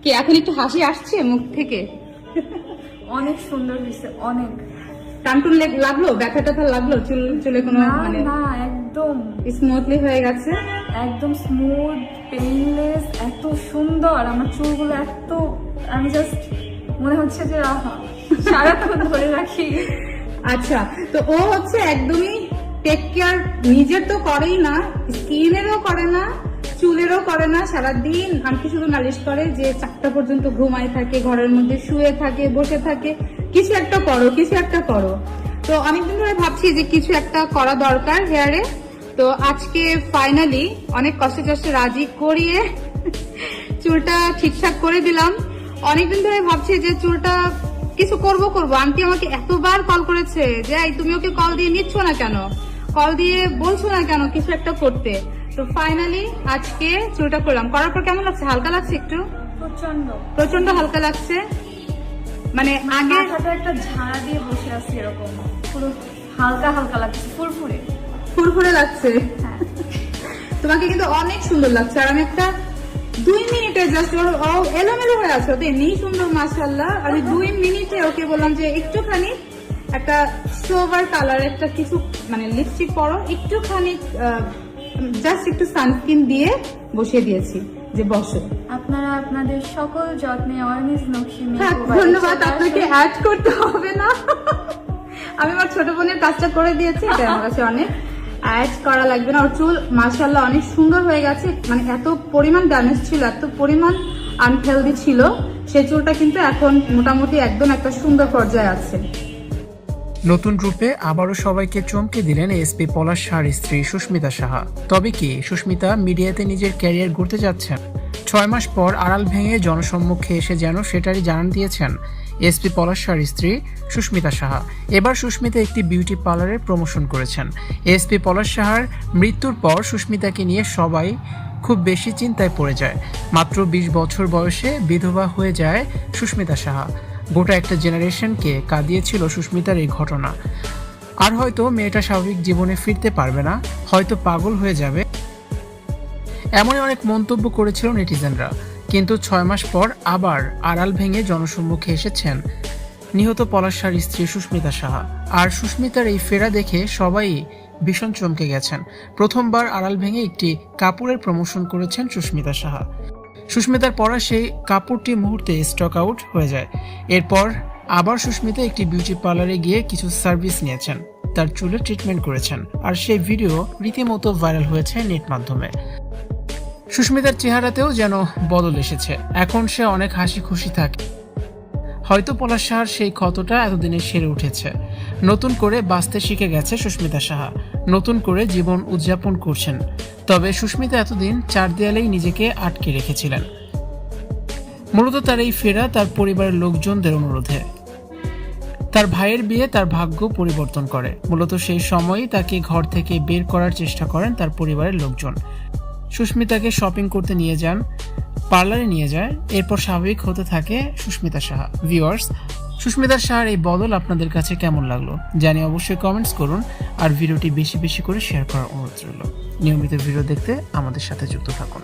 কি এখন একটু হাসি আসছে মুখ থেকে? অনেক সুন্দর হয়েছে, অনেক। টানটুন লাগলো, ব্যথা ট্যাথা লাগলো? চুলে কোনো মানে না, একদম স্মুথলি হয়ে গেছে, একদম স্মুথ, পেইনলেস, এত সুন্দর আমার চুলগুলো, এত আমি জাস্ট মনে হচ্ছে যে আহা সারাক্ষণ ধরে রাখি। আচ্ছা, তো ও হচ্ছে একদমই টেক কেয়ার নিজের তো করেই না, স্কিনেরও করে না, চুলেরও করে না। সারাদিন আমাকে শুধু নালিশ করে যে 4টা পর্যন্ত ঘুমাই থাকে, ঘরের মধ্যে শুয়ে থাকে, বসে থাকে, কিছু একটা করো, কিছু একটা করো। তো অনেকদিন ধরে ভাবছি যে কিছু একটা করা দরকার হেয়ারে। তো আজকে ফাইনালি অনেক কষ্টে রাজি করিয়ে চুলটা ঠিকঠাক করে দিলাম। অনেকদিন ধরে ভাবছি যে চুলটা কিছু করব। আন্টি আমাকে এতবার কল করেছে যে তুমি ওকে কল দিয়ে নিচ্ছ না কেন, কল দিয়ে বলছো না কেন কিছু একটা করতে। তো ফাইনালি আজকে চুলটা করলাম। করার পর কেমন লাগছে? হালকা লাগছে একটু? প্রচন্ড হালকা লাগছে। মানে আগে একটা ঝাড়া দিয়ে বসে আছি, এরকম পুরো হালকা হালকা লাগছে, ফুরফুরে লাগছে। তোমাকে কিন্তু অনেক সুন্দর লাগছে। আর আমি একটা 2 মিনিটে জাস্ট এলোমেলো হয়ে আছে, ওতে এমনি সুন্দর মাশাআল্লাহ। আমি 2 মিনিটে ওকে বললাম যে একটুখানি একটা সিলভার কালার একটা কিছু মানে লিপস্টিক পরো, একটুখানি জাস্ট একটু সানস্ক্রিন দিয়ে বসিয়ে দিয়েছি যে বসো। আপনারা আপনাদের সকল যত্নে অর্নিস নকশি ধন্যবাদ, আপনাকে অ্যাড করতে হবে না। আমি আমার ছোট বোনের কাজটা করে দিয়েছি, এটা আমার কাছে অনেক, অ্যাড করা লাগবে না। ওর চুল মাশাআল্লাহ অনেক সুন্দর হয়ে গেছে। মানে এত পরিমাণ ড্যামেজ ছিল, এত পরিমাণ আনহেলদি ছিল, সেই চুলটা কিন্তু এখন মোটামুটি একদম একটা সুন্দর পর্যায়ে আছে। নতুন রূপে আবারও সবাইকে চমকে দিলেন এসপি পলাশ সাহার স্ত্রী সুস্মিতা সাহা। তবে কি সুস্মিতা মিডিয়াতে নিজের ক্যারিয়ার গড়তে যাচ্ছেন? 6 মাস পর আড়াল ভেঙে জনসম্মুখে এসে যেন সেটারই জানান দিয়েছেন এসপি পলাশ সাহার স্ত্রী সুস্মিতা সাহা। এবার সুস্মিতা একটি বিউটি পার্লারের প্রমোশন করেছেন। এসপি পলাশ সাহার মৃত্যুর পর সুস্মিতাকে নিয়ে সবাই খুব বেশি চিন্তায় পড়ে যায়। মাত্র 20 বছর বয়সে বিধবা হয়ে যায় সুস্মিতা সাহা। গোটা একটা জেনারেশনকে কাঁদিয়েছিল সুস্মিতার এই ঘটনা। আর হয়তো মেয়েটা স্বাভাবিক জীবনে ফিরতে পারবে না, হয়তো পাগল হয়ে যাবে, এমনই অনেক মন্তব্য করেছিল নেটিজেনরা। কিন্তু 6 মাস পর আবার আড়াল ভেঙে জনসম্মুখে এসেছেন নিহত পলাশার স্ত্রী সুস্মিতা সাহা। আর সুস্মিতার এই ফেরা দেখে সবাই ভীষণ চমকে গেছেন। প্রথমবার আড়াল ভেঙে একটি কাপড়ের প্রমোশন করেছেন সুস্মিতা সাহা। সুস্মিতার পরা সেই কাপড়টি মুহূর্তে স্টক আউট হয়ে যায়। এরপর আবার সুস্মিতা একটি বিউটি পার্লারে গিয়ে কিছু সার্ভিস নিয়েছেন, তার চুলে ট্রিটমেন্ট করেছেন। আর সেই ভিডিও রীতিমতো ভাইরাল হয়েছে নেট মাধ্যমে। সুস্মিতার চেহারাতেও যেন বদল এসেছে, এখন সে অনেক হাসি খুশি থাকে। হয়তো পলাশ সাহার সেই ক্ষতটা এতদিনে সেরে উঠেছে। নতুন করে বাঁচতে শিখে গেছে সুস্মিতা সাহা, নতুন করে জীবন উদযাপন করছেন। তবে সুস্মিতা এতদিন 4 দেয়ালেই নিজেকে আটকে রেখেছিলেন। মূলত তার এই ফেরা তার পরিবারের লোকজনদের অনুরোধে। তার ভাইয়ের বিয়ে তার ভাগ্য পরিবর্তন করে। মূলত সেই সময়ই তাকে ঘর থেকে বের করার চেষ্টা করেন তার পরিবারের লোকজন। সুস্মিতাকে শপিং করতে নিয়ে যান, পার্লারে নিয়ে যায়, এরপর স্বাভাবিক হতে থাকে সুস্মিতা সাহা। ভিউয়ার্স, সুস্মিতা সাহার এই বদল আপনাদের কাছে কেমন লাগলো জানিয়ে অবশ্যই কমেন্টস করুন। আর ভিডিওটি বেশি বেশি করে শেয়ার করার অনুরোধ রইল। নিয়মিত ভিডিও দেখতে আমাদের সাথে যুক্ত থাকুন।